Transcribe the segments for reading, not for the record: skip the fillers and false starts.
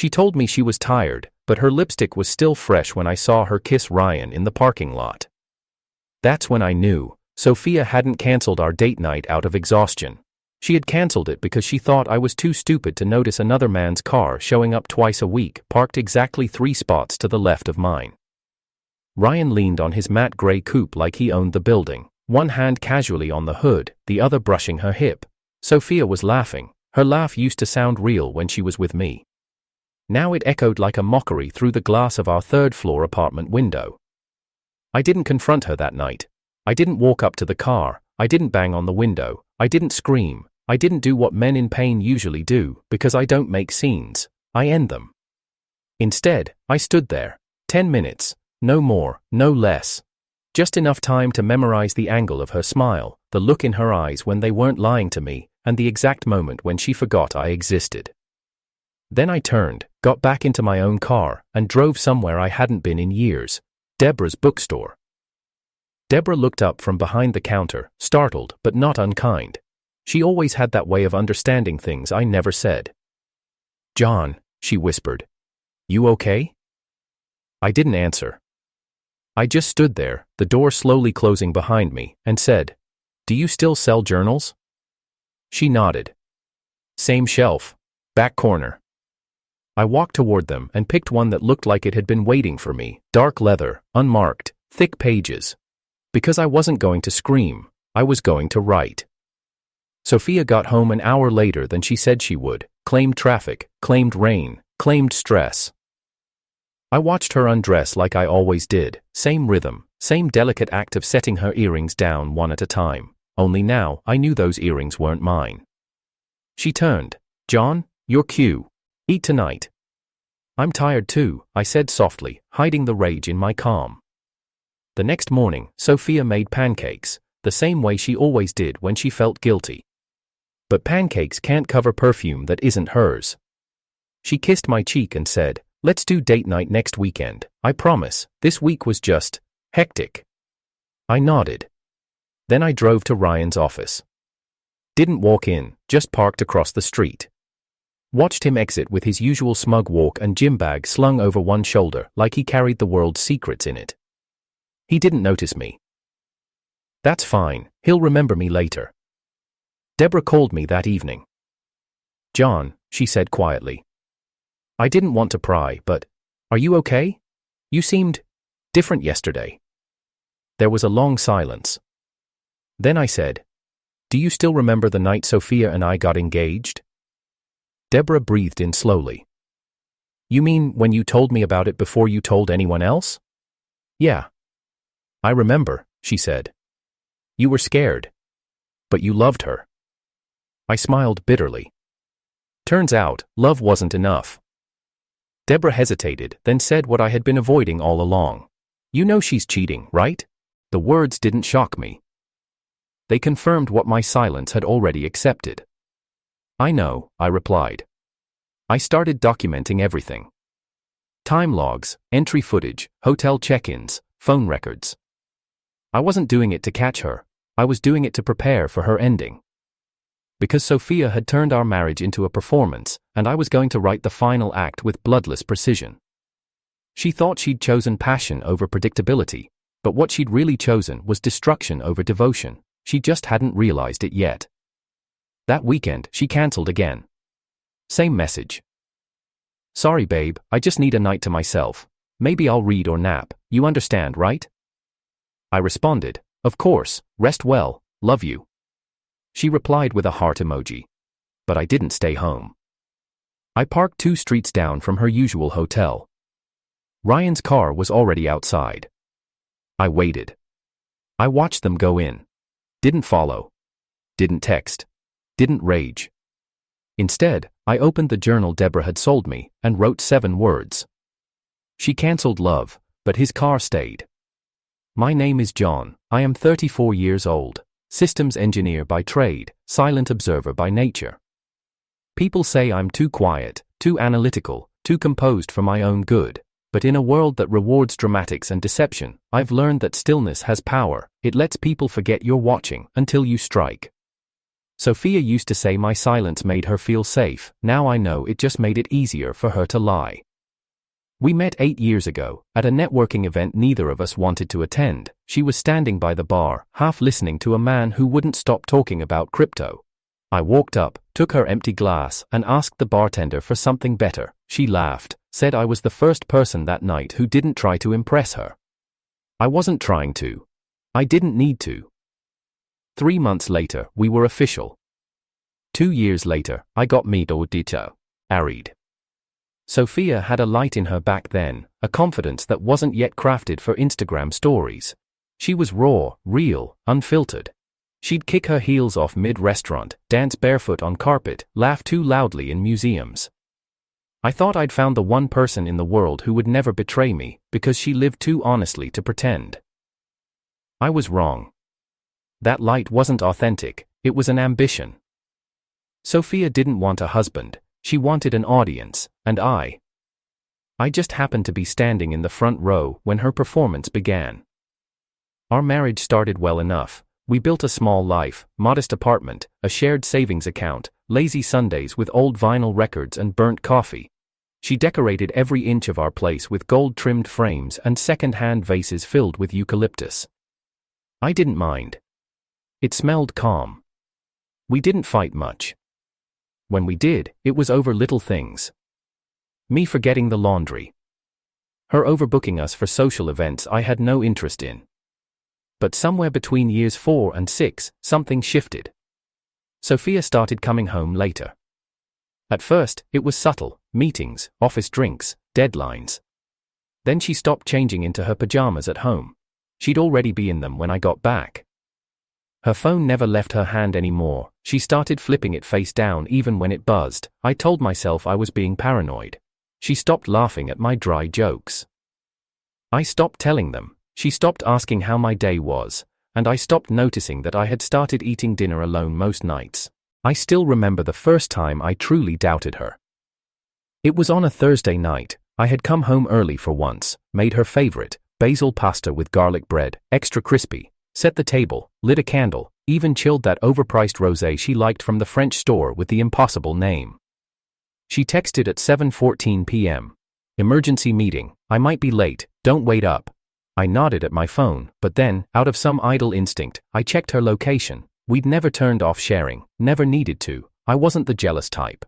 She told me she was tired, but her lipstick was still fresh when I saw her kiss Ryan in the parking lot. That's when I knew Sophia hadn't cancelled our date night out of exhaustion. She had cancelled it because she thought I was too stupid to notice another man's car showing up twice a week, parked exactly 3 spots to the left of mine. Ryan leaned on his matte grey coupe like he owned the building, one hand casually on the hood, the other brushing her hip. Sophia was laughing. Her laugh used to sound real when she was with me. Now it echoed like a mockery through the glass of our third-floor apartment window. I didn't confront her that night. I didn't walk up to the car. I didn't bang on the window. I didn't scream. I didn't do what men in pain usually do, because I don't make scenes. I end them. Instead, I stood there. 10 minutes. No more, no less. Just enough time to memorize the angle of her smile, the look in her eyes when they weren't lying to me, and the exact moment when she forgot I existed. Then I turned, got back into my own car, and drove somewhere I hadn't been in years. Deborah's bookstore. Deborah looked up from behind the counter, startled but not unkind. She always had that way of understanding things I never said. "John," she whispered. "You okay?" I didn't answer. I just stood there, the door slowly closing behind me, and said, "Do you still sell journals?" She nodded. "Same shelf. Back corner." I walked toward them and picked one that looked like it had been waiting for me, dark leather, unmarked, thick pages. Because I wasn't going to scream, I was going to write. Sophia got home an hour later than she said she would, claimed traffic, claimed rain, claimed stress. I watched her undress like I always did, same rhythm, same delicate act of setting her earrings down one at a time, only now I knew those earrings weren't mine. She turned. "John, your cue. Eat tonight." "I'm tired too," I said softly, hiding the rage in my calm. The next morning, Sophia made pancakes, the same way she always did when she felt guilty. But pancakes can't cover perfume that isn't hers. She kissed my cheek and said, "Let's do date night next weekend, I promise. This week was just hectic." I nodded. Then I drove to Ryan's office. Didn't walk in, just parked across the street. Watched him exit with his usual smug walk and gym bag slung over one shoulder like he carried the world's secrets in it. He didn't notice me. That's fine, he'll remember me later. Deborah called me that evening. "John," she said quietly. I didn't want to pry, but, "Are you okay? You seemed different yesterday." There was a long silence. Then I said, "Do you still remember the night Sophia and I got engaged?" Deborah breathed in slowly. "You mean when you told me about it before you told anyone else?" "Yeah." "I remember," she said. "You were scared. But you loved her." I smiled bitterly. Turns out, love wasn't enough. Deborah hesitated, then said what I had been avoiding all along. "You know she's cheating, right?" The words didn't shock me. They confirmed what my silence had already accepted. "I know," I replied. I started documenting everything. Time logs, entry footage, hotel check-ins, phone records. I wasn't doing it to catch her. I was doing it to prepare for her ending. Because Sophia had turned our marriage into a performance, and I was going to write the final act with bloodless precision. She thought she'd chosen passion over predictability, but what she'd really chosen was destruction over devotion. She just hadn't realized it yet. That weekend, she cancelled again. Same message. "Sorry babe, I just need a night to myself. Maybe I'll read or nap, you understand, right?" I responded, "Of course, rest well, love you." She replied with a heart emoji. But I didn't stay home. I parked 2 streets down from her usual hotel. Ryan's car was already outside. I waited. I watched them go in. Didn't follow. Didn't text. Didn't rage. Instead, I opened the journal Deborah had sold me and wrote 7 words. She cancelled love, but his car stayed. My name is John. I am 34 years old. Systems engineer by trade, silent observer by nature. People say I'm too quiet, too analytical, too composed for my own good. But in a world that rewards dramatics and deception, I've learned that stillness has power. It lets people forget you're watching until you strike. Sophia used to say my silence made her feel safe. Now I know it just made it easier for her to lie. We met 8 years ago, at a networking event neither of us wanted to attend. She was standing by the bar, half listening to a man who wouldn't stop talking about crypto. I walked up, took her empty glass, and asked the bartender for something better. She laughed, said I was the first person that night who didn't try to impress her. I wasn't trying to. I didn't need to. 3 months later, we were official. 2 years later, I got married. Sophia had a light in her back then, a confidence that wasn't yet crafted for Instagram stories. She was raw, real, unfiltered. She'd kick her heels off mid-restaurant, dance barefoot on carpet, laugh too loudly in museums. I thought I'd found the one person in the world who would never betray me, because she lived too honestly to pretend. I was wrong. That light wasn't authentic, it was an ambition. Sophia didn't want a husband, she wanted an audience, and I just happened to be standing in the front row when her performance began. Our marriage started well enough. We built a small life, modest apartment, a shared savings account, lazy Sundays with old vinyl records and burnt coffee. She decorated every inch of our place with gold-trimmed frames and second-hand vases filled with eucalyptus. I didn't mind. It smelled calm. We didn't fight much. When we did, it was over little things. Me forgetting the laundry. Her overbooking us for social events I had no interest in. But somewhere between years 4 and 6, something shifted. Sophia started coming home later. At first, it was subtle: meetings, office drinks, deadlines. Then she stopped changing into her pajamas at home. She'd already be in them when I got back. Her phone never left her hand anymore. She started flipping it face down even when it buzzed. I told myself I was being paranoid. She stopped laughing at my dry jokes. I stopped telling them. She stopped asking how my day was, and I stopped noticing that I had started eating dinner alone most nights. I still remember the first time I truly doubted her. It was on a Thursday night. I had come home early for once, made her favorite, basil pasta with garlic bread, extra crispy, set the table, lit a candle, even chilled that overpriced rosé she liked from the French store with the impossible name. She texted at 7:14 p.m. Emergency meeting, I might be late, don't wait up. I nodded at my phone, but then, out of some idle instinct, I checked her location. We'd never turned off sharing, never needed to. I wasn't the jealous type.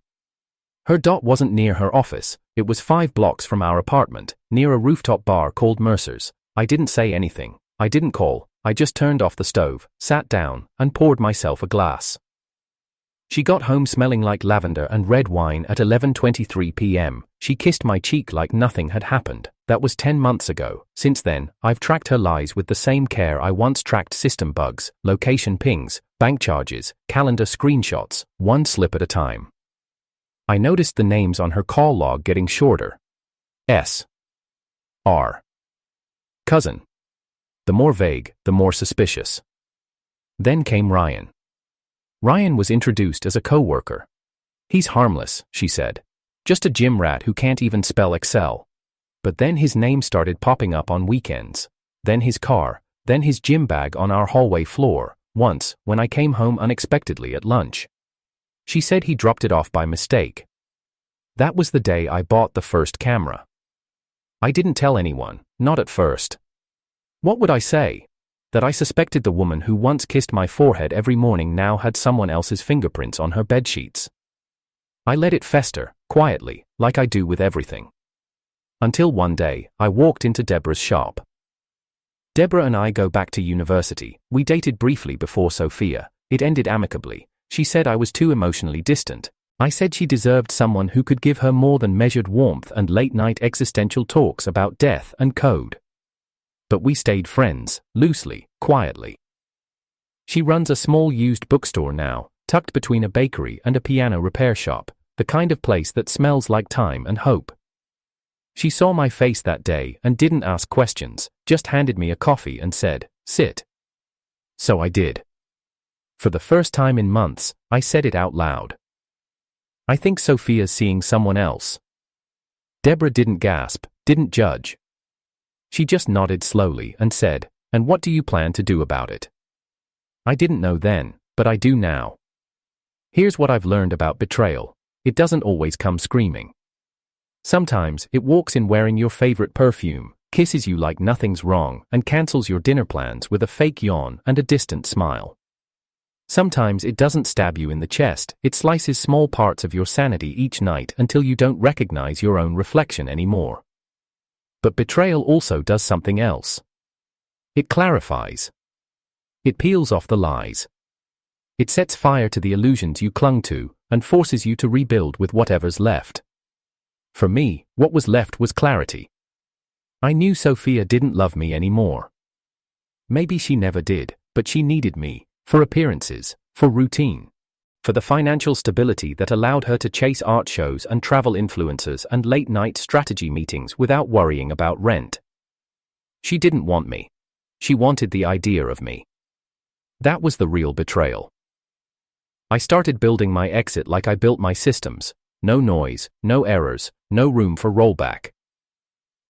Her dot wasn't near her office, it was 5 blocks from our apartment, near a rooftop bar called Mercer's. I didn't say anything, I didn't call, I just turned off the stove, sat down, and poured myself a glass. She got home smelling like lavender and red wine at 11:23 p.m. She kissed my cheek like nothing had happened. That was 10 months ago. Since then, I've tracked her lies with the same care I once tracked system bugs, location pings, bank charges, calendar screenshots, one slip at a time. I noticed the names on her call log getting shorter. S. R. Cousin. The more vague, the more suspicious. Then came Ryan. Ryan was introduced as a co-worker. He's harmless, she said. Just a gym rat who can't even spell Excel. But then his name started popping up on weekends. Then his car, then his gym bag on our hallway floor, once, when I came home unexpectedly at lunch. She said he dropped it off by mistake. That was the day I bought the first camera. I didn't tell anyone, not at first. What would I say? That I suspected the woman who once kissed my forehead every morning now had someone else's fingerprints on her bedsheets. I let it fester, quietly, like I do with everything. Until one day, I walked into Deborah's shop. Deborah and I go back to university. We dated briefly before Sophia. It ended amicably. She said I was too emotionally distant. I said she deserved someone who could give her more than measured warmth and late-night existential talks about death and code. But we stayed friends, loosely, quietly. She runs a small used bookstore now, tucked between a bakery and a piano repair shop, the kind of place that smells like time and hope. She saw my face that day and didn't ask questions, just handed me a coffee and said, "Sit." So I did. For the first time in months, I said it out loud. I think Sophia's seeing someone else. Deborah didn't gasp, didn't judge. She just nodded slowly and said, "And what do you plan to do about it?" I didn't know then, but I do now. Here's what I've learned about betrayal. It doesn't always come screaming. Sometimes it walks in wearing your favorite perfume, kisses you like nothing's wrong, and cancels your dinner plans with a fake yawn and a distant smile. Sometimes it doesn't stab you in the chest, it slices small parts of your sanity each night until you don't recognize your own reflection anymore. But betrayal also does something else. It clarifies. It peels off the lies. It sets fire to the illusions you clung to, and forces you to rebuild with whatever's left. For me, what was left was clarity. I knew Sophia didn't love me anymore. Maybe she never did, but she needed me, for appearances, for routine, for the financial stability that allowed her to chase art shows and travel influencers and late-night strategy meetings without worrying about rent. She didn't want me. She wanted the idea of me. That was the real betrayal. I started building my exit like I built my systems. No noise, no errors, no room for rollback.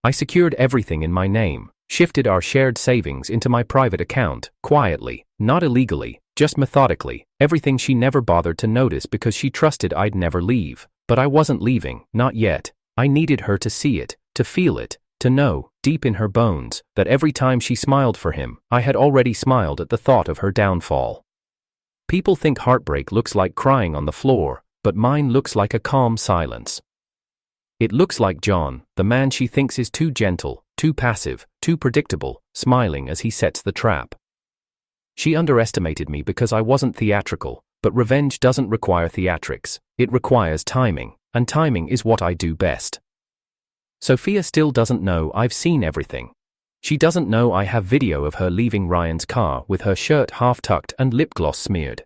I secured everything in my name, shifted our shared savings into my private account, quietly, not illegally, just methodically, everything she never bothered to notice because she trusted I'd never leave. But I wasn't leaving, not yet. I needed her to see it, to feel it, to know, deep in her bones, that every time she smiled for him, I had already smiled at the thought of her downfall. People think heartbreak looks like crying on the floor, but mine looks like a calm silence. It looks like John, the man she thinks is too gentle, too passive, too predictable, smiling as he sets the trap. She underestimated me because I wasn't theatrical, but revenge doesn't require theatrics, it requires timing, and timing is what I do best. Sophia still doesn't know I've seen everything. She doesn't know I have video of her leaving Ryan's car with her shirt half-tucked and lip gloss smeared.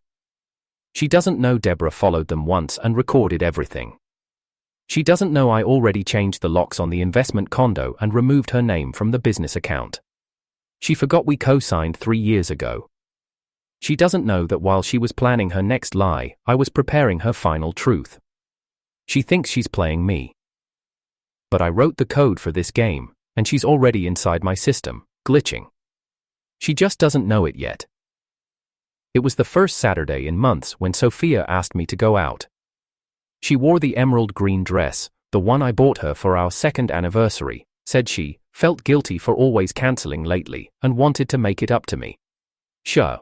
She doesn't know Deborah followed them once and recorded everything. She doesn't know I already changed the locks on the investment condo and removed her name from the business account. She forgot we co-signed 3 years ago. She doesn't know that while she was planning her next lie, I was preparing her final truth. She thinks she's playing me. But I wrote the code for this game, and she's already inside my system, glitching. She just doesn't know it yet. It was the first Saturday in months when Sophia asked me to go out. She wore the emerald green dress, the one I bought her for our 2nd anniversary, said she felt guilty for always canceling lately and wanted to make it up to me. Sure.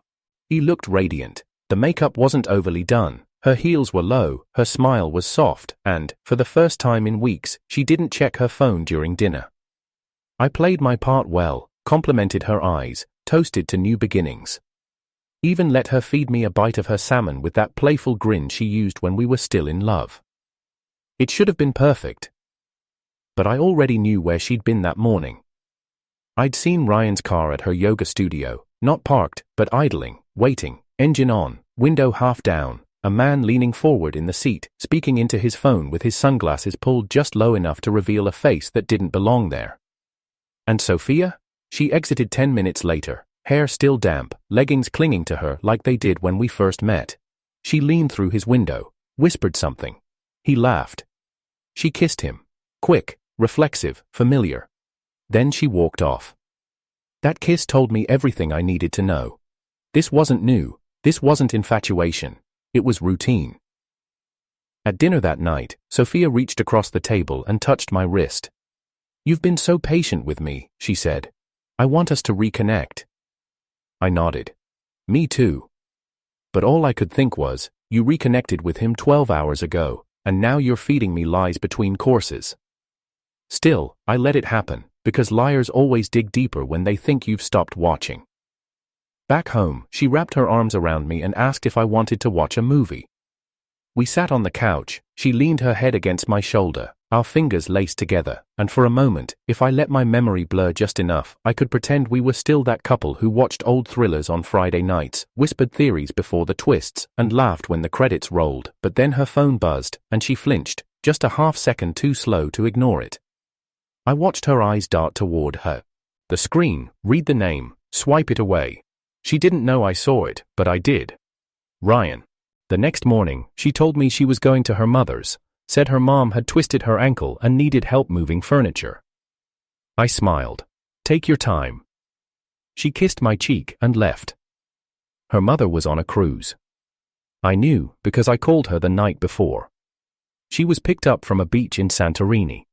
He looked radiant. The makeup wasn't overly done, her heels were low, her smile was soft, and, for the first time in weeks, she didn't check her phone during dinner. I played my part well, complimented her eyes, toasted to new beginnings. Even let her feed me a bite of her salmon with that playful grin she used when we were still in love. It should have been perfect. But I already knew where she'd been that morning. I'd seen Ryan's car at her yoga studio, not parked, but idling, waiting, engine on, window half down, a man leaning forward in the seat, speaking into his phone with his sunglasses pulled just low enough to reveal a face that didn't belong there. And Sophia? She exited 10 minutes later, hair still damp, leggings clinging to her like they did when we first met. She leaned through his window, whispered something. He laughed. She kissed him. Quick, reflexive, familiar. Then she walked off. That kiss told me everything I needed to know. This wasn't new, this wasn't infatuation, it was routine. At dinner that night, Sophia reached across the table and touched my wrist. "You've been so patient with me," she said. "I want us to reconnect." I nodded. "Me too." But all I could think was, you reconnected with him 12 hours ago, and now you're feeding me lies between courses. Still, I let it happen, because liars always dig deeper when they think you've stopped watching. Back home, she wrapped her arms around me and asked if I wanted to watch a movie. We sat on the couch, she leaned her head against my shoulder, our fingers laced together, and for a moment, if I let my memory blur just enough, I could pretend we were still that couple who watched old thrillers on Friday nights, whispered theories before the twists, and laughed when the credits rolled. But then her phone buzzed, and she flinched, just a half second too slow to ignore it. I watched her eyes dart toward her. The screen, read the name, swipe it away. She didn't know I saw it, but I did. Ryan. The next morning, she told me she was going to her mother's, said her mom had twisted her ankle and needed help moving furniture. I smiled. "Take your time." She kissed my cheek and left. Her mother was on a cruise. I knew because I called her the night before. She was picked up from a beach in Santorini.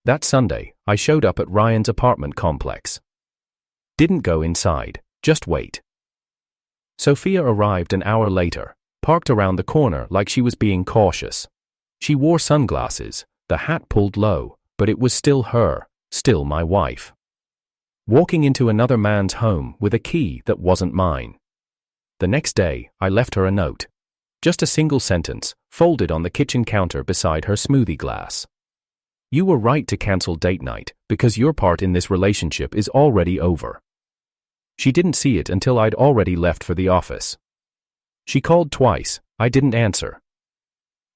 That Sunday, I showed up at Ryan's apartment complex. Didn't go inside, just wait. Sophia arrived an hour later, parked around the corner like she was being cautious. She wore sunglasses, the hat pulled low, but it was still her, still my wife. Walking into another man's home with a key that wasn't mine. The next day, I left her a note. Just a single sentence, folded on the kitchen counter beside her smoothie glass. You were right to cancel date night, because your part in this relationship is already over. She didn't see it until I'd already left for the office. She called twice, I didn't answer.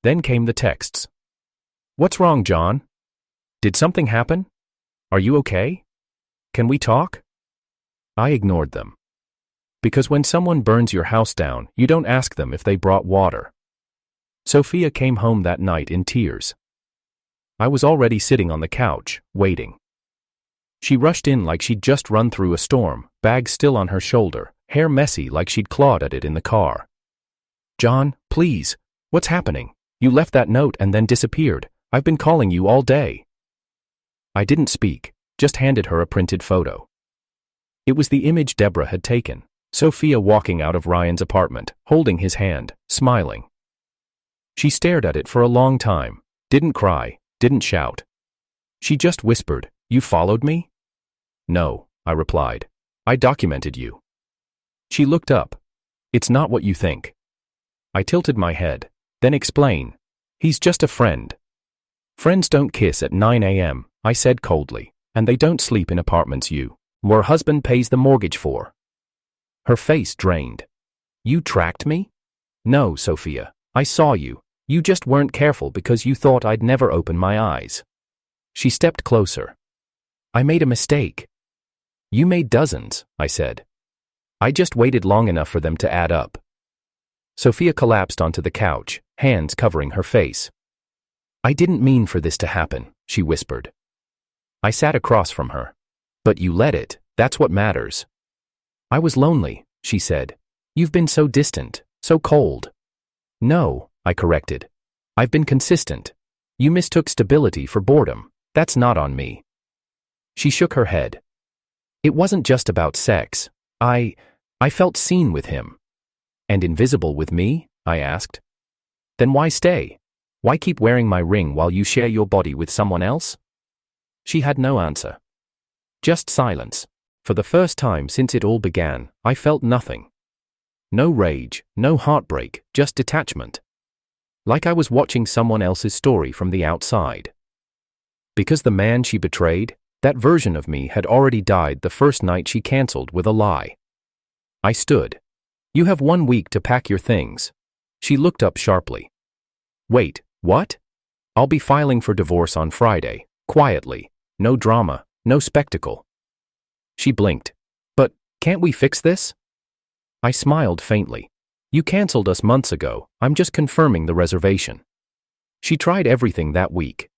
Then came the texts. What's wrong, John? Did something happen? Are you okay? Can we talk? I ignored them. Because when someone burns your house down, you don't ask them if they brought water. Sophia came home that night in tears. I was already sitting on the couch, waiting. She rushed in like she'd just run through a storm, bag still on her shoulder, hair messy like she'd clawed at it in the car. John, please, what's happening? You left that note and then disappeared. I've been calling you all day. I didn't speak, just handed her a printed photo. It was the image Deborah had taken, Sophia walking out of Ryan's apartment, holding his hand, smiling. She stared at it for a long time, didn't cry, didn't shout. She just whispered, "You followed me?" "No," I replied. "I documented you." She looked up. "It's not what you think." I tilted my head. "Then explain." "He's just a friend." "Friends don't kiss at 9 a.m., I said coldly, "and they don't sleep in apartments your husband pays the mortgage for." Her face drained. "You tracked me?" "No, Sophia, I saw you. You just weren't careful because you thought I'd never open my eyes." She stepped closer. "I made a mistake." "You made dozens," I said. "I just waited long enough for them to add up." Sophia collapsed onto the couch, hands covering her face. "I didn't mean for this to happen," she whispered. I sat across from her. "But you let it, that's what matters." "I was lonely," she said. "You've been so distant, so cold." "No," I corrected. "I've been consistent. You mistook stability for boredom. That's not on me." She shook her head. "It wasn't just about sex. I felt seen with him." "And invisible with me?" I asked. "Then why stay? Why keep wearing my ring while you share your body with someone else?" She had no answer. Just silence. For the first time since it all began, I felt nothing. No rage, no heartbreak, just detachment. Like I was watching someone else's story from the outside. Because the man she betrayed, that version of me had already died the first night she canceled with a lie. I stood. "You have 1 week to pack your things." She looked up sharply. "Wait, what?" "I'll be filing for divorce on Friday, quietly. No drama, no spectacle." She blinked. "But, can't we fix this?" I smiled faintly. "You canceled us months ago, I'm just confirming the reservation." She tried everything that week.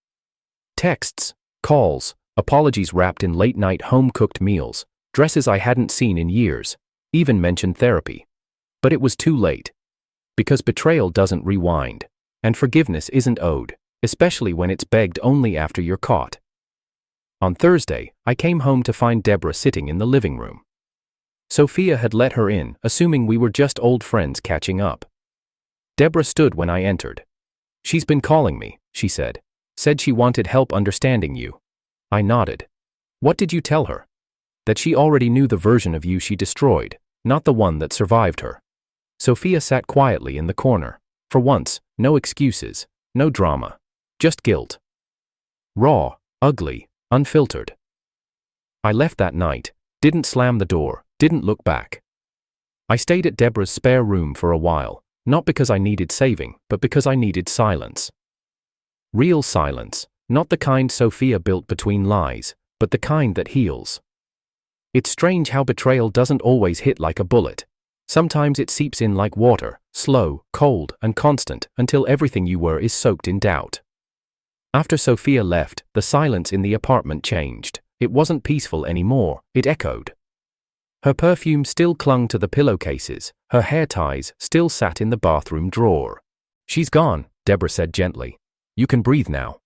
Texts, calls, apologies wrapped in late-night home-cooked meals, dresses I hadn't seen in years, even mentioned therapy. But it was too late. Because betrayal doesn't rewind, and forgiveness isn't owed, especially when it's begged only after you're caught. On Thursday, I came home to find Deborah sitting in the living room. Sophia had let her in, assuming we were just old friends catching up. Deborah stood when I entered. "She's been calling me," she said. "Said she wanted help understanding you." I nodded. "What did you tell her?" "That she already knew the version of you she destroyed, not the one that survived her." Sophia sat quietly in the corner. For once, no excuses, no drama. Just guilt. Raw, ugly, unfiltered. I left that night, didn't slam the door, didn't look back. I stayed at Deborah's spare room for a while, not because I needed saving, but because I needed silence. Real silence, not the kind Sophia built between lies, but the kind that heals. It's strange how betrayal doesn't always hit like a bullet. Sometimes it seeps in like water, slow, cold, and constant, until everything you were is soaked in doubt. After Sophia left, the silence in the apartment changed. It wasn't peaceful anymore, it echoed. Her perfume still clung to the pillowcases, her hair ties still sat in the bathroom drawer. "She's gone," Deborah said gently. "You can breathe now."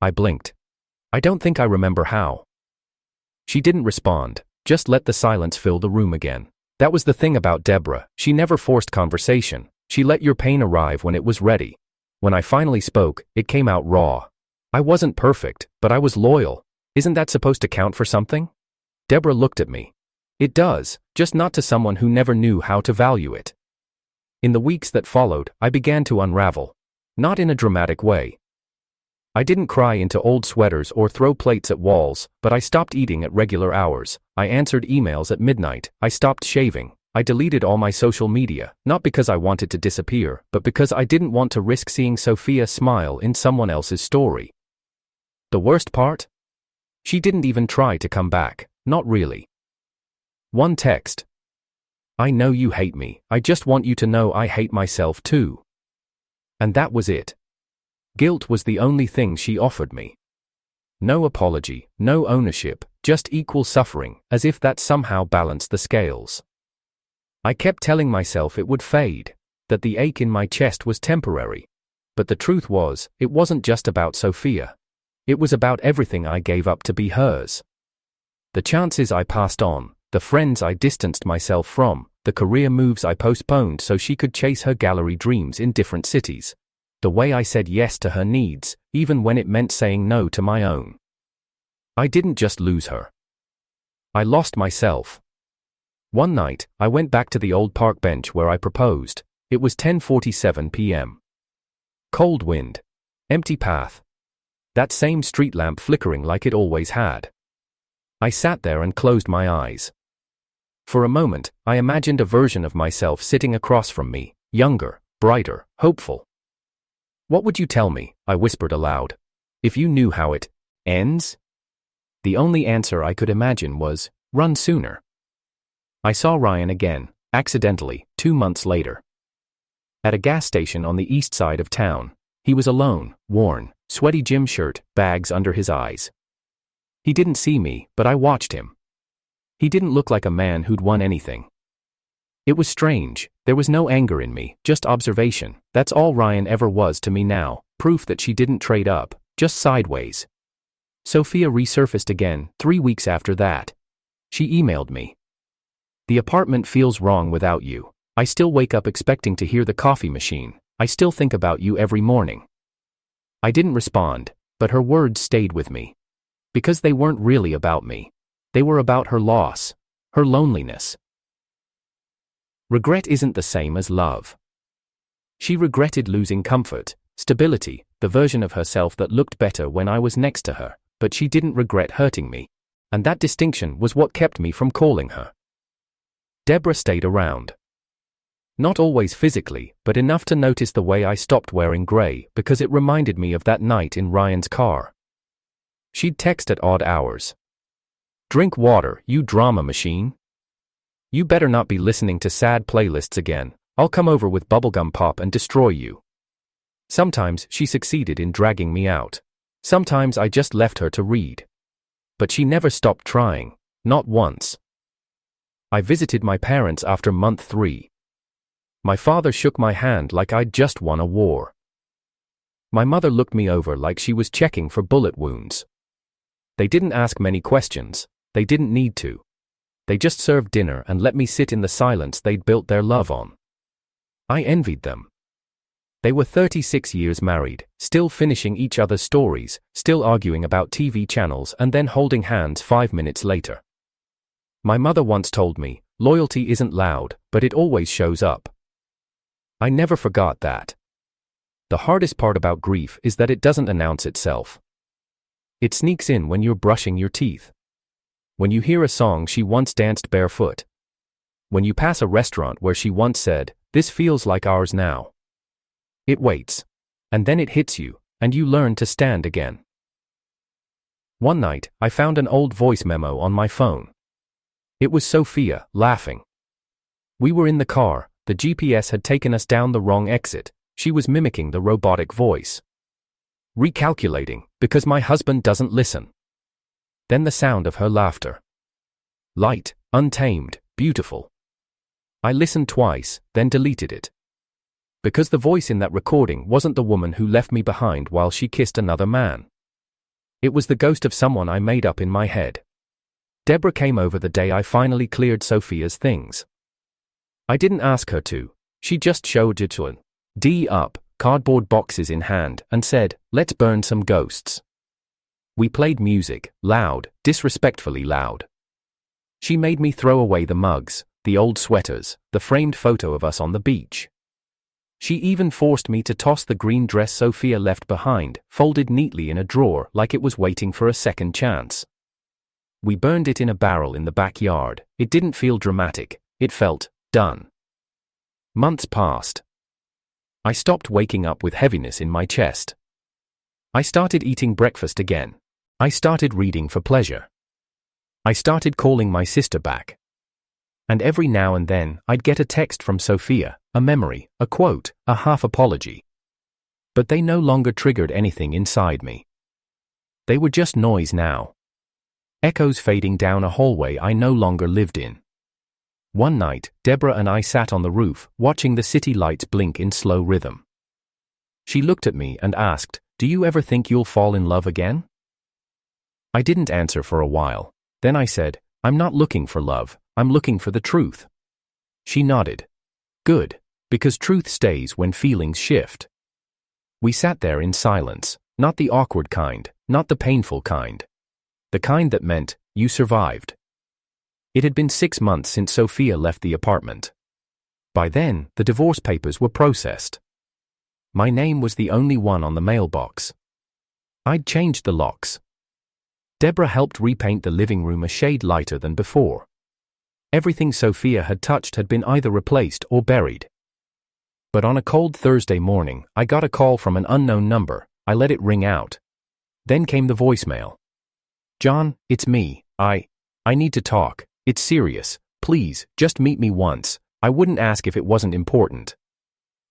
I blinked. I don't think I remember how. She didn't respond, just let the silence fill the room again. That was the thing about Deborah, she never forced conversation, she let your pain arrive when it was ready. When I finally spoke, it came out raw. I wasn't perfect, but I was loyal. Isn't that supposed to count for something? Deborah looked at me. It does, just not to someone who never knew how to value it. In the weeks that followed, I began to unravel. Not in a dramatic way. I didn't cry into old sweaters or throw plates at walls, but I stopped eating at regular hours, I answered emails at midnight, I stopped shaving, I deleted all my social media, not because I wanted to disappear, but because I didn't want to risk seeing Sophia smile in someone else's story. The worst part? She didn't even try to come back, not really. One text. "I know you hate me, I just want you to know I hate myself too." And that was it. Guilt was the only thing she offered me. No apology, no ownership, just equal suffering, as if that somehow balanced the scales. I kept telling myself it would fade, that the ache in my chest was temporary. But the truth was, it wasn't just about Sophia. It was about everything I gave up to be hers. The chances I passed on, the friends I distanced myself from, the career moves I postponed so she could chase her gallery dreams in different cities. The way I said yes to her needs, even when it meant saying no to my own. I didn't just lose her. I lost myself. One night, I went back to the old park bench where I proposed. It was 10:47 p.m. Cold wind. Empty path. That same street lamp flickering like it always had. I sat there and closed my eyes. For a moment, I imagined a version of myself sitting across from me, younger, brighter, hopeful. "What would you tell me?" I whispered aloud. "If you knew how it ends?" The only answer I could imagine was, "Run sooner." I saw Ryan again, accidentally, 2 months later. At a gas station on the east side of town. He was alone, worn, sweaty gym shirt, bags under his eyes. He didn't see me, but I watched him. He didn't look like a man who'd won anything. It was strange, there was no anger in me, just observation. That's all Ryan ever was to me now, proof that she didn't trade up, just sideways. Sophia resurfaced again, 3 weeks after that. She emailed me. "The apartment feels wrong without you. I still wake up expecting to hear the coffee machine. I still think about you every morning." I didn't respond, but her words stayed with me. Because they weren't really about me. They were about her loss, her loneliness. Regret isn't the same as love. She regretted losing comfort, stability, the version of herself that looked better when I was next to her, but she didn't regret hurting me. And that distinction was what kept me from calling her. Deborah stayed around. Not always physically, but enough to notice the way I stopped wearing gray because it reminded me of that night in Ryan's car. She'd text at odd hours. "Drink water, you drama machine. You better not be listening to sad playlists again. I'll come over with bubblegum pop and destroy you." Sometimes she succeeded in dragging me out. Sometimes I just left her to read. But she never stopped trying, not once. I visited my parents after month 3. My father shook my hand like I'd just won a war. My mother looked me over like she was checking for bullet wounds. They didn't ask many questions, they didn't need to. They just served dinner and let me sit in the silence they'd built their love on. I envied them. They were 36 years married, still finishing each other's stories, still arguing about TV channels and then holding hands 5 minutes later. My mother once told me, loyalty isn't loud, but it always shows up. I never forgot that. The hardest part about grief is that it doesn't announce itself. It sneaks in when you're brushing your teeth. When you hear a song she once danced barefoot. When you pass a restaurant where she once said, "This feels like ours now." It waits. And then it hits you, and you learn to stand again. One night, I found an old voice memo on my phone. It was Sophia, laughing. We were in the car, the GPS had taken us down the wrong exit, she was mimicking the robotic voice. Recalculating, because my husband doesn't listen. Then the sound of her laughter. light, untamed, beautiful. I listened twice, then deleted it. Because the voice in that recording wasn't the woman who left me behind while she kissed another man. It was the ghost of someone I made up in my head. Deborah came over the day I finally cleared Sophia's things. I didn't ask her to. She just showed it to up, cardboard boxes in hand, and said, "Let's burn some ghosts." We played music, loud, disrespectfully loud. She made me throw away the mugs, the old sweaters, the framed photo of us on the beach. She even forced me to toss the green dress Sophia left behind, folded neatly in a drawer like it was waiting for a second chance. We burned it in a barrel in the backyard. It didn't feel dramatic, it felt done. Months passed. I stopped waking up with heaviness in my chest. I started eating breakfast again. I started reading for pleasure. I started calling my sister back. And every now and then, I'd get a text from Sophia, a memory, a quote, a half apology. But they no longer triggered anything inside me. They were just noise now. Echoes fading down a hallway I no longer lived in. One night, Deborah and I sat on the roof, watching the city lights blink in slow rhythm. She looked at me and asked, "Do you ever think you'll fall in love again?" I didn't answer for a while. Then I said, "I'm not looking for love, I'm looking for the truth." She nodded. Good, because truth stays when feelings shift. We sat there in silence, not the awkward kind, not the painful kind. The kind that meant, you survived. It had been 6 months since Sophia left the apartment. By then, the divorce papers were processed. My name was the only one on the mailbox. I'd changed the locks. Deborah helped repaint the living room a shade lighter than before. Everything Sophia had touched had been either replaced or buried. But on a cold Thursday morning, I got a call from an unknown number. I let it ring out. Then came the voicemail. "John, it's me. I need to talk. It's serious. Please, just meet me once. I wouldn't ask if it wasn't important."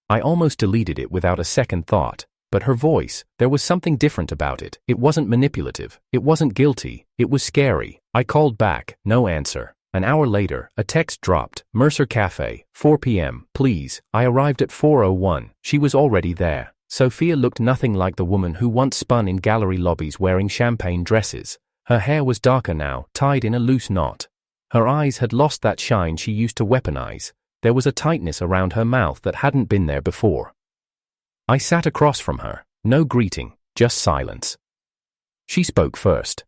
I almost deleted it without a second thought. But her voice, there was something different about it. It wasn't manipulative. It wasn't guilty. It was scary. I called back, no answer. An hour later, a text dropped. "Mercer Cafe, 4 p.m., please." I arrived at 4:01. She was already there. Sophia looked nothing like the woman who once spun in gallery lobbies wearing champagne dresses. Her hair was darker now, tied in a loose knot. Her eyes had lost that shine she used to weaponize. There was a tightness around her mouth that hadn't been there before. I sat across from her. No greeting, just silence. She spoke first.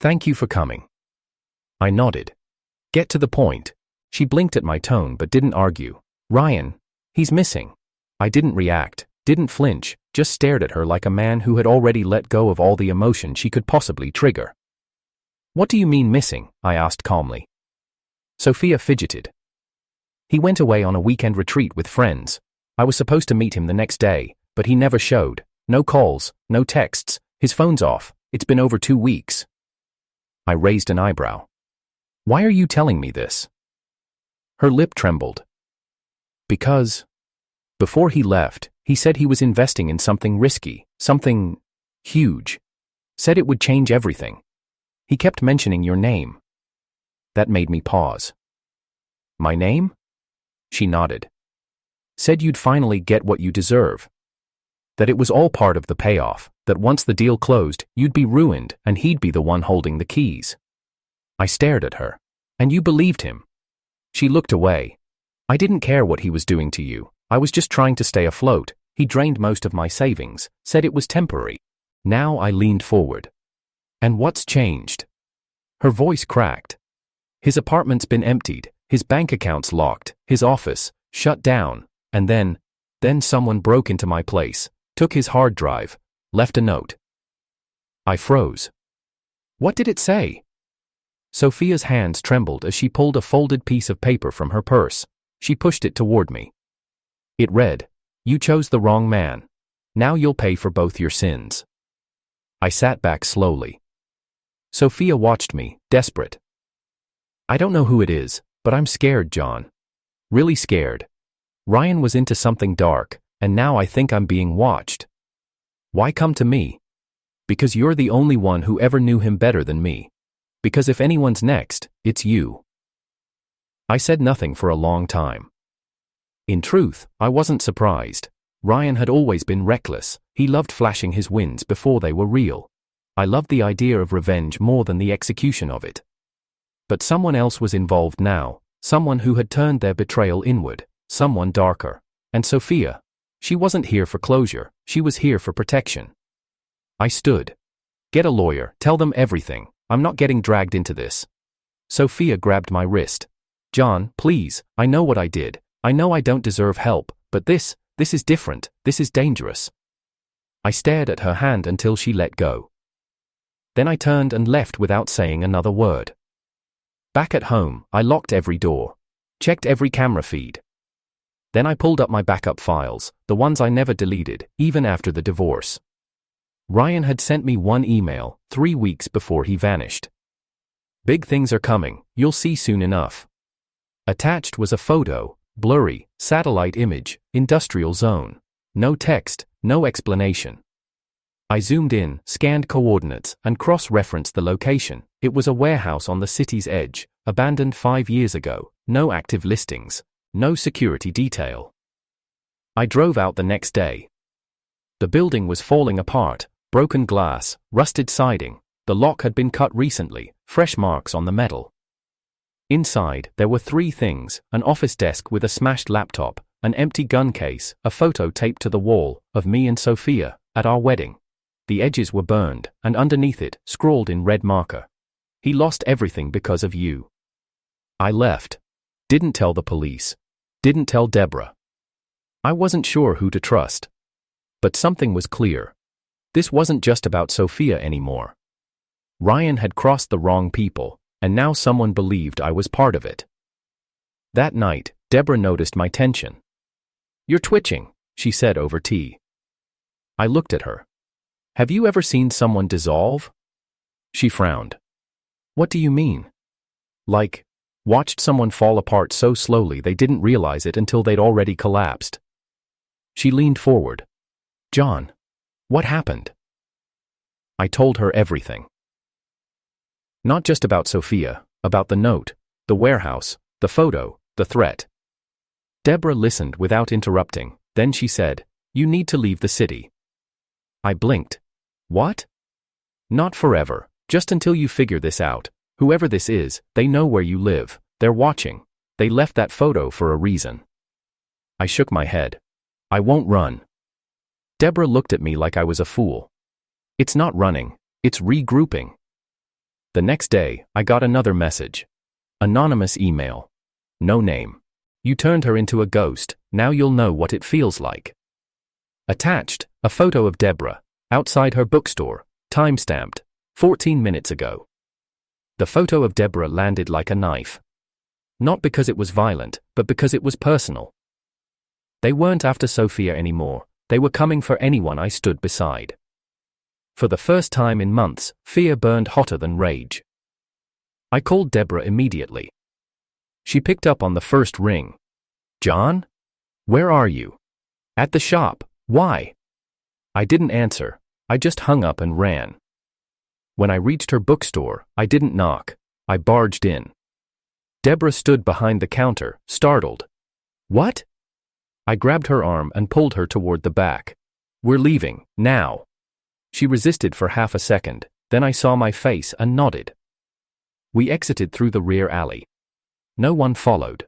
"Thank you for coming." I nodded. "Get to the point." She blinked at my tone but didn't argue. "Ryan, he's missing." I didn't react, didn't flinch, just stared at her like a man who had already let go of all the emotion she could possibly trigger. "What do you mean missing?" I asked calmly. Sophia fidgeted. "He went away on a weekend retreat with friends. I was supposed to meet him the next day, but he never showed. No calls, no texts, his phone's off. It's been over 2 weeks." I raised an eyebrow. "Why are you telling me this?" Her lip trembled. "Because before he left, he said he was investing in something risky, something huge. Said it would change everything. He kept mentioning your name." That made me pause. "My name?" She nodded. "Said you'd finally get what you deserve. That it was all part of the payoff, that once the deal closed, you'd be ruined and he'd be the one holding the keys." I stared at her. "And you believed him?" She looked away. "I didn't care what he was doing to you. I was just trying to stay afloat. He drained most of my savings, said it was temporary." Now I leaned forward. "And what's changed?" Her voice cracked. "His apartment's been emptied, his bank account's locked, his office shut down, and then someone broke into my place, took his hard drive, left a note." I froze. "What did it say?" Sophia's hands trembled as she pulled a folded piece of paper from her purse. She pushed it toward me. It read, "You chose the wrong man. Now you'll pay for both your sins." I sat back slowly. Sophia watched me, desperate. "I don't know who it is, but I'm scared, John. Really scared. Ryan was into something dark, and now I think I'm being watched." "Why come to me?" "Because you're the only one who ever knew him better than me. Because if anyone's next, it's you. I said nothing for a long time. In truth, I wasn't surprised. Ryan had always been reckless. He loved flashing his wins before they were real. I loved the idea of revenge more than the execution of it. But someone else was involved now, someone who had turned their betrayal inward, someone darker. And Sophia. She wasn't here for closure, she was here for protection. I stood. Get a lawyer, tell them everything, I'm not getting dragged into this. Sophia grabbed my wrist. John, please, I know what I did, I know I don't deserve help, but this is different, this is dangerous. I stared at her hand until she let go. Then I turned and left without saying another word. Back at home, I locked every door. Checked every camera feed. Then I pulled up my backup files, the ones I never deleted, even after the divorce. Ryan had sent me one email, 3 weeks before he vanished. Big things are coming, you'll see soon enough. Attached was a photo, blurry, satellite image, industrial zone. No text, no explanation. I zoomed in, scanned coordinates, and cross-referenced the location. It was a warehouse on the city's edge, abandoned 5 years ago, no active listings, no security detail. I drove out the next day. The building was falling apart, broken glass, rusted siding, the lock had been cut recently, fresh marks on the metal. Inside, there were 3 things: an office desk with a smashed laptop, an empty gun case, a photo taped to the wall, of me and Sophia, at our wedding. The edges were burned, and underneath it, scrawled in red marker. He lost everything because of you. I left. Didn't tell the police. Didn't tell Deborah. I wasn't sure who to trust. But something was clear. This wasn't just about Sophia anymore. Ryan had crossed the wrong people, and now someone believed I was part of it. That night, Deborah noticed my tension. "You're twitching," she said over tea. I looked at her. "Have you ever seen someone dissolve?" She frowned. "What do you mean?" "Like, watched someone fall apart so slowly they didn't realize it until they'd already collapsed." She leaned forward. "John, what happened?" I told her everything. Not just about Sophia, about the note, the warehouse, the photo, the threat. Deborah listened without interrupting, then she said, "You need to leave the city." I blinked. "What?" "Not forever, just until you figure this out. Whoever this is, they know where you live, they're watching. They left that photo for a reason." I shook my head. "I won't run." Deborah looked at me like I was a fool. "It's not running, it's regrouping." The next day, I got another message. Anonymous email. No name. "You turned her into a ghost, now you'll know what it feels like." Attached, a photo of Deborah, outside her bookstore, time-stamped, 14 minutes ago. The photo of Deborah landed like a knife. Not because it was violent, but because it was personal. They weren't after Sophia anymore, they were coming for anyone I stood beside. For the first time in months, fear burned hotter than rage. I called Deborah immediately. She picked up on the first ring. "John? Where are you?" "At the shop. Why?" I didn't answer, I just hung up and ran. When I reached her bookstore, I didn't knock, I barged in. Deborah stood behind the counter, startled. "What?" I grabbed her arm and pulled her toward the back. "We're leaving, now." She resisted for half a second, then I saw my face and nodded. We exited through the rear alley. No one followed.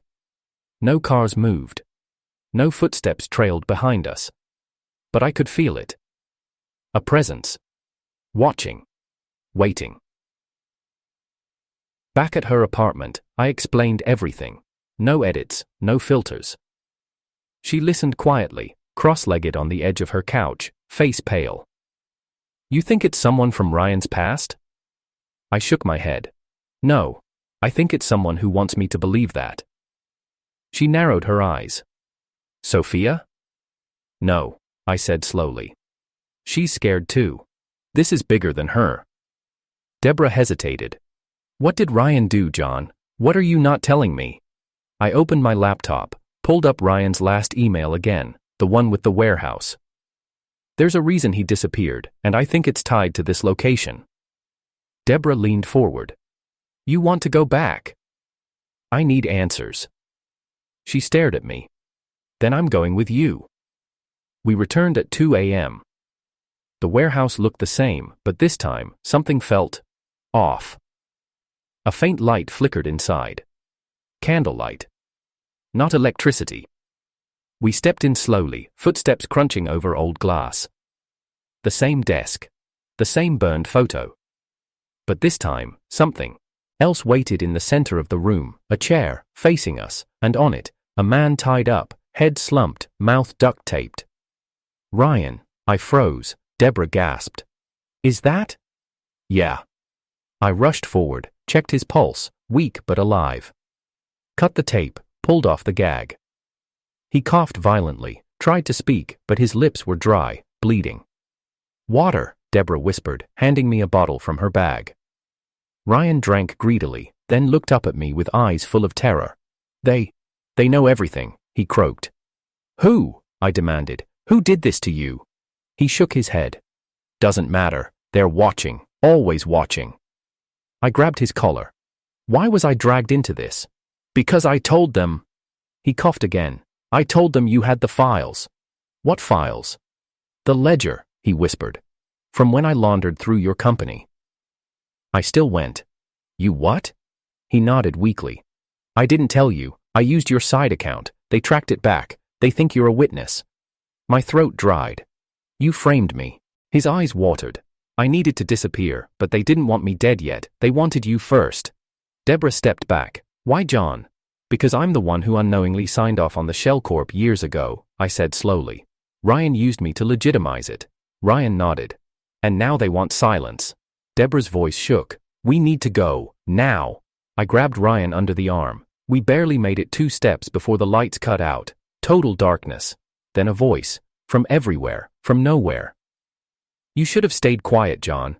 No cars moved. No footsteps trailed behind us. But I could feel it. A presence. Watching. Waiting. Back at her apartment, I explained everything. No edits, no filters. She listened quietly, cross-legged on the edge of her couch, face pale. "You think it's someone from Ryan's past?" I shook my head. "No, I think it's someone who wants me to believe that." She narrowed her eyes. "Sophia?" "No," I said slowly. "She's scared too. This is bigger than her." Deborah hesitated. "What did Ryan do, John? What are you not telling me?" I opened my laptop, pulled up Ryan's last email again, the one with the warehouse. "There's a reason he disappeared, and I think it's tied to this location." Deborah leaned forward. You want to go back? I need answers. She stared at me. Then I'm going with you. We returned at 2 a.m. The warehouse looked the same, but this time, something felt off. A faint light flickered inside. Candlelight. Not electricity. We stepped in slowly, footsteps crunching over old glass. The same desk. The same burned photo. But this time, something else waited in the center of the room, a chair, facing us, and on it, a man tied up, head slumped, mouth duct-taped. Ryan. I froze. Deborah gasped. Is that? Yeah. I rushed forward, checked his pulse, weak but alive. Cut the tape, pulled off the gag. He coughed violently, tried to speak, but his lips were dry, bleeding. Water, Deborah whispered, handing me a bottle from her bag. Ryan drank greedily, then looked up at me with eyes full of terror. They know everything, he croaked. Who? I demanded. Who did this to you? He shook his head. Doesn't matter, they're watching, always watching. I grabbed his collar. Why was I dragged into this? Because I told them. He coughed again. I told them you had the files. What files? The ledger, he whispered. From when I laundered through your company. I still went. You what? He nodded weakly. I didn't tell you, I used your side account, they tracked it back, they think you're a witness. My throat dried. You framed me. His eyes watered. I needed to disappear, but they didn't want me dead yet, they wanted you first. Deborah stepped back. Why John? Because I'm the one who unknowingly signed off on the Shell Corp years ago, I said slowly. Ryan used me to legitimize it. Ryan nodded. And now they want silence. Deborah's voice shook. We need to go, now. I grabbed Ryan under the arm. We barely made it 2 steps before the lights cut out. Total darkness. Then a voice. From everywhere, from nowhere. You should have stayed quiet, John.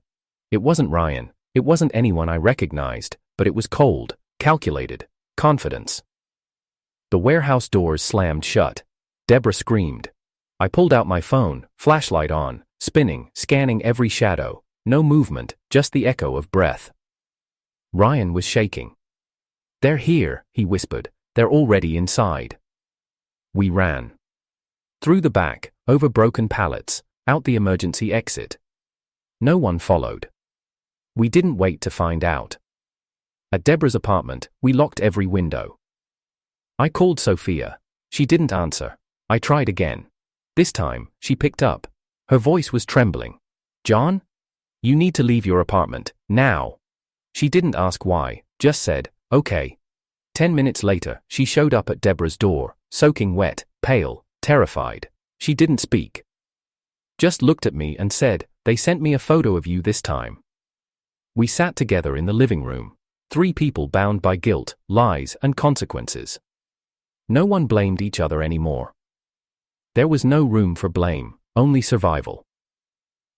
It wasn't Ryan. It wasn't anyone I recognized, but it was cold, calculated, confidence. The warehouse doors slammed shut. Deborah screamed. I pulled out my phone, flashlight on, spinning, scanning every shadow. No movement, just the echo of breath. Ryan was shaking. They're here, he whispered. They're already inside. We ran. Through the back, over broken pallets, out the emergency exit. No one followed. We didn't wait to find out. At Deborah's apartment, we locked every window. I called Sophia. She didn't answer. I tried again. This time, she picked up. Her voice was trembling. John? You need to leave your apartment, now. She didn't ask why, just said, okay. 10 minutes later, she showed up at Deborah's door, soaking wet, pale, terrified. She didn't speak. Just looked at me and said, they sent me a photo of you this time. We sat together in the living room. 3 people bound by guilt, lies, and consequences. No one blamed each other anymore. There was no room for blame, only survival.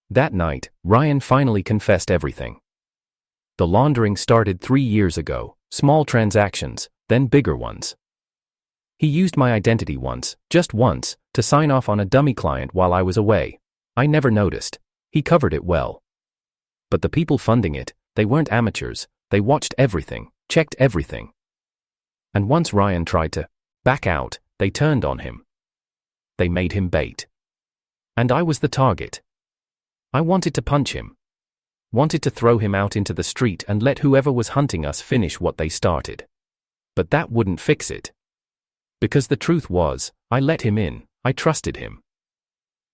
That night, Ryan finally confessed everything. The laundering started 3 years ago, small transactions, then bigger ones. He used my identity once, just once, to sign off on a dummy client while I was away. I never noticed. He covered it well. But the people funding it, they weren't amateurs, they watched everything, checked everything. And once Ryan tried to back out, they turned on him. They made him bait. And I was the target. I wanted to punch him. Wanted to throw him out into the street and let whoever was hunting us finish what they started. But that wouldn't fix it. Because the truth was, I let him in, I trusted him.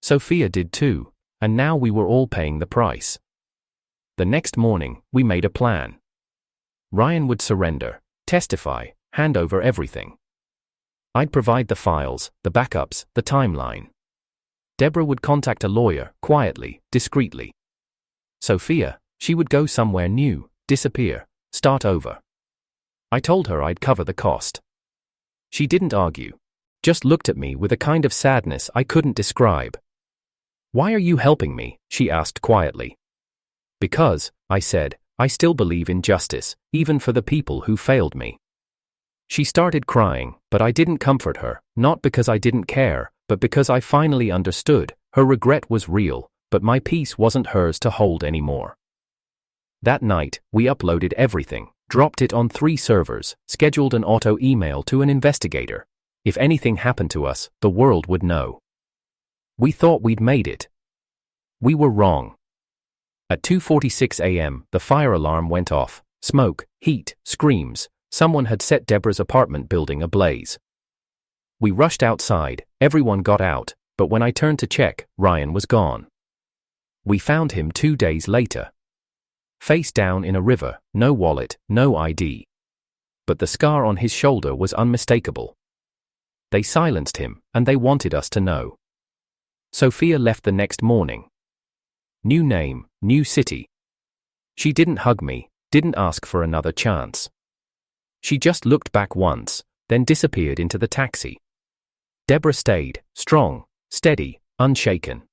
Sophia did too, and now we were all paying the price. The next morning, we made a plan. Ryan would surrender, testify, hand over everything. I'd provide the files, the backups, the timeline. Deborah would contact a lawyer, quietly, discreetly. Sophia, she would go somewhere new, disappear, start over. I told her I'd cover the cost. She didn't argue. Just looked at me with a kind of sadness I couldn't describe. Why are you helping me? She asked quietly. Because, I said, I still believe in justice, even for the people who failed me. She started crying, but I didn't comfort her, not because I didn't care, but because I finally understood. Her regret was real, but my peace wasn't hers to hold anymore. That night, we uploaded everything. dropped it on 3 servers, scheduled an auto email to an investigator. If anything happened to us, the world would know. We thought we'd made it. We were wrong. At 2:46 a.m., the fire alarm went off. Smoke, heat, screams. Someone had set Deborah's apartment building ablaze. We rushed outside, everyone got out, but when I turned to check, Ryan was gone. We found him 2 days later. Face down in a river, no wallet, no ID. But the scar on his shoulder was unmistakable. They silenced him, and they wanted us to know. Sophia left the next morning. New name, new city. She didn't hug me, didn't ask for another chance. She just looked back once, then disappeared into the taxi. Deborah stayed, strong, steady, unshaken.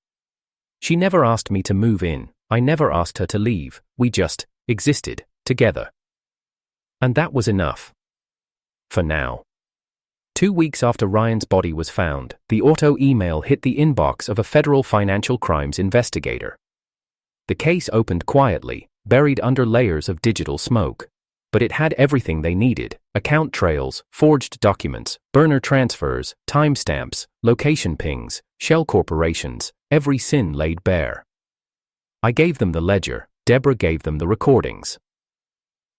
She never asked me to move in, I never asked her to leave, we just existed together. And that was enough. For now. 2 weeks after Ryan's body was found, the auto email hit the inbox of a federal financial crimes investigator. The case opened quietly, buried under layers of digital smoke. But it had everything they needed: account trails, forged documents, burner transfers, timestamps, location pings, shell corporations, every sin laid bare. I gave them the ledger, Deborah gave them the recordings.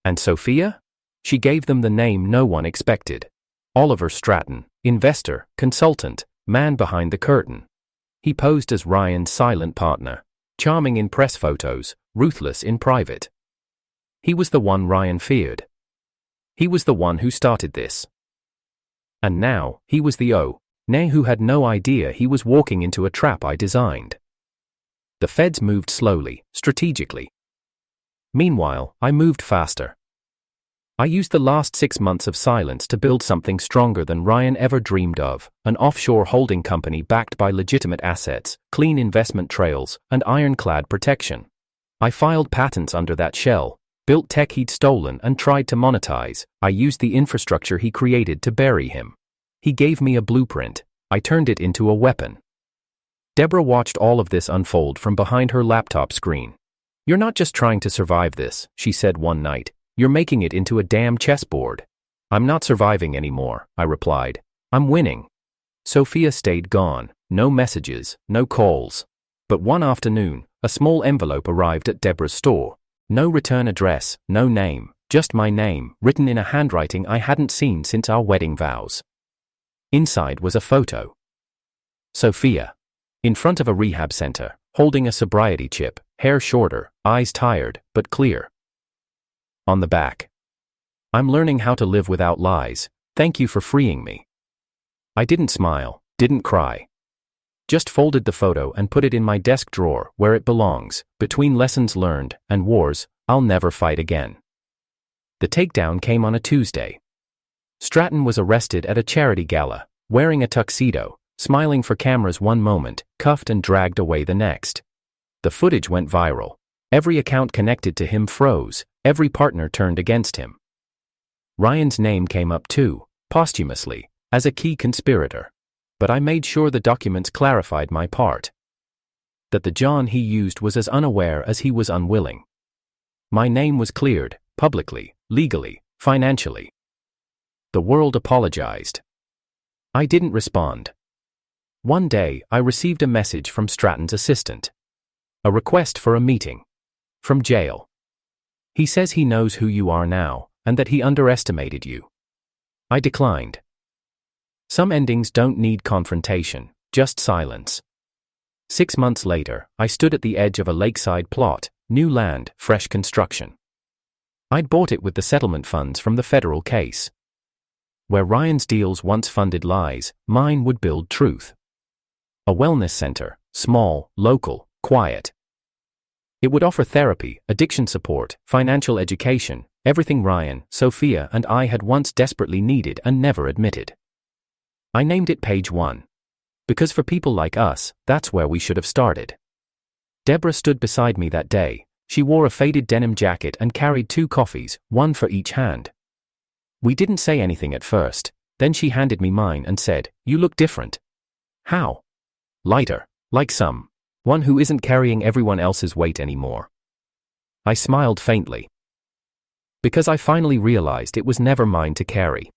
And Sophia? She gave them the name no one expected. Oliver Stratton, investor, consultant, man behind the curtain. He posed as Ryan's silent partner, charming in press photos, ruthless in private. He was the one Ryan feared. He was the one who started this. And now, he was the O-nay who had no idea he was walking into a trap I designed. The feds moved slowly, strategically. Meanwhile, I moved faster. I used the last 6 months of silence to build something stronger than Ryan ever dreamed of, an offshore holding company backed by legitimate assets, clean investment trails, and ironclad protection. I filed patents under that shell, built tech he'd stolen and tried to monetize. I used the infrastructure he created to bury him. He gave me a blueprint. I turned it into a weapon. Deborah watched all of this unfold from behind her laptop screen. "You're not just trying to survive this," she said one night. "You're making it into a damn chessboard." "I'm not surviving anymore," I replied. "I'm winning." Sophia stayed gone. No messages, no calls. But one afternoon, a small envelope arrived at Deborah's store. No return address, no name, just my name, written in a handwriting I hadn't seen since our wedding vows. Inside was a photo. Sophia. In front of a rehab center, holding a sobriety chip, hair shorter, eyes tired, but clear. On the back. "I'm learning how to live without lies. Thank you for freeing me." I didn't smile, didn't cry. Just folded the photo and put it in my desk drawer where it belongs, between lessons learned and wars I'll never fight again. The takedown came on a Tuesday. Stratton was arrested at a charity gala, wearing a tuxedo, smiling for cameras one moment, cuffed and dragged away the next. The footage went viral. Every account connected to him froze, every partner turned against him. Ryan's name came up too, posthumously, as a key conspirator. But I made sure the documents clarified my part. That the John he used was as unaware as he was unwilling. My name was cleared, publicly, legally, financially. The world apologized. I didn't respond. One day, I received a message from Stratton's assistant. A request for a meeting. From jail. "He says he knows who you are now, and that he underestimated you." I declined. Some endings don't need confrontation, just silence. 6 months later, I stood at the edge of a lakeside plot, new land, fresh construction. I'd bought it with the settlement funds from the federal case. Where Ryan's deals once funded lies, mine would build truth. A wellness center, small, local, quiet. It would offer therapy, addiction support, financial education, everything Ryan, Sophia, and I had once desperately needed and never admitted. I named it Page 1. Because for people like us, that's where we should have started. Deborah stood beside me that day. She wore a faded denim jacket and carried 2 coffees, one for each hand. We didn't say anything at first, then she handed me mine and said, "You look different." "How?" "Lighter, like someone who isn't carrying everyone else's weight anymore." I smiled faintly. Because I finally realized it was never mine to carry.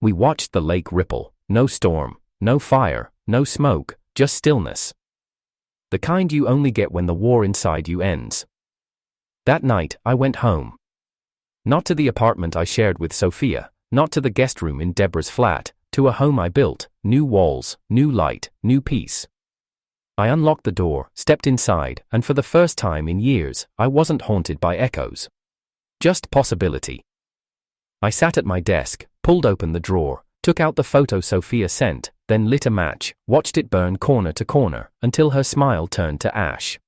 We watched the lake ripple, no storm, no fire, no smoke, just stillness. The kind you only get when the war inside you ends. That night, I went home. Not to the apartment I shared with Sophia, not to the guest room in Deborah's flat, to a home I built, new walls, new light, new peace. I unlocked the door, stepped inside, and for the first time in years, I wasn't haunted by echoes. Just possibility. I sat at my desk, pulled open the drawer, took out the photo Sophia sent, then lit a match, watched it burn corner to corner, until her smile turned to ash.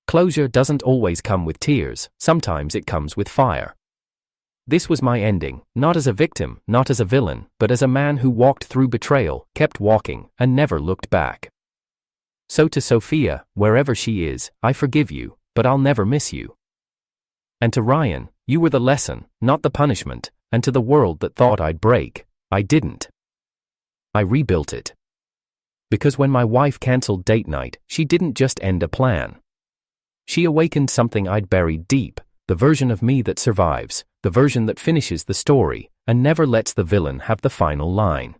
Closure doesn't always come with tears, sometimes it comes with fire. This was my ending, not as a victim, not as a villain, but as a man who walked through betrayal, kept walking, and never looked back. So to Sophia, wherever she is, I forgive you, but I'll never miss you. And to Ryan, you were the lesson, not the punishment, and to the world that thought I'd break, I didn't. I rebuilt it. Because when my wife cancelled date night, she didn't just end a plan. She awakened something I'd buried deep, the version of me that survives, the version that finishes the story, and never lets the villain have the final line.